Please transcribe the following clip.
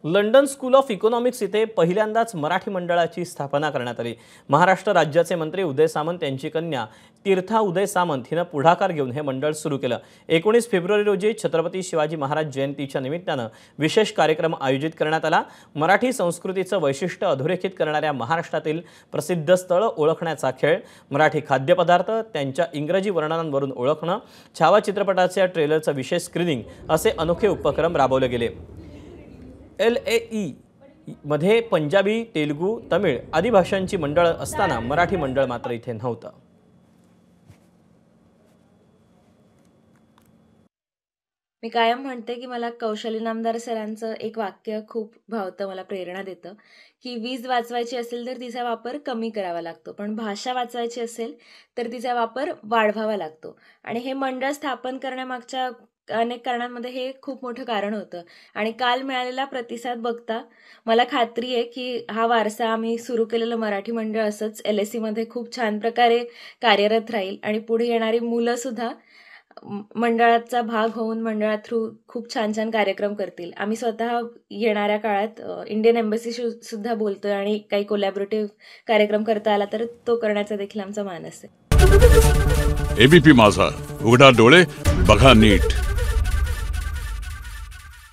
London school of economics इथे पहिल्यांदाच मराठी मंडळाची स्थापना करण्यात आली। महाराष्ट्र राज्याचे मंत्री उदय सामंत यांची कन्या तीर्था उदय सामंत हिने पुढाकार घेऊन हे मंडळ सुरू केलं। 19 फेब्रुवारी रोजी छत्रपती शिवाजी महाराज जयंतीच्या निमित्ताने विशेष कार्यक्रम आयोजित करण्यात आला। मराठी संस्कृतीचं वैशिष्ट्य अधोरेखित करणाऱ्या महाराष्ट्रातील प्रसिद्ध स्थळ ओळखण्याचा खेळ, मराठी खाद्यपदार्थ त्यांच्या इंग्रजी वर्णनांवरून ओळखणं, छावा चित्रपटाच्या ट्रेलरचं विशेष स्क्रीनिंग असे अनोखे उपक्रम राबवले गेले। LAE मध्ये पंजाबी, तेलुगू, तमिळ आदी भाषांची मंडळ असताना मराठी मंडळ मात्र इथे नव्हतं। मी कायम म्हणते की मला कौशल्य नामदार सरांचं एक वाक्य खूप भावतं, मला प्रेरणा देतं की वीज वाचवायची असेल तर तिचा वापर कमी करावा लागतो, पण भाषा वाचवायची असेल तर तिचा वापर वाढवावा लागतो। आणि हे मंडळ स्थापन करण्यामागच्या अनेक कारणांमध्ये हे खूप मोठं कारण होतं। आणि काल मिळालेला प्रतिसाद बघता मला खात्री आहे की हा वारसा आम्ही सुरू केलेलं मराठी मंडळ असंच LSE मध्ये खूप छान प्रकारे कार्यरत राहील आणि पुढे येणारी मुलं सुद्धा मंडळाचा भाग होऊन मंडळा थ्रू खूप छान छान कार्यक्रम करतील। आम्ही स्वतः येणाऱ्या काळात इंडियन एम्बसीशी सुद्धा बोलतोय आणि काही कोलॅबोरेटिव्ह कार्यक्रम करता आला तर तो करण्याचा देखील आमचा मानस आहे। ABP माझा, उघडा डोळे बघा नीट।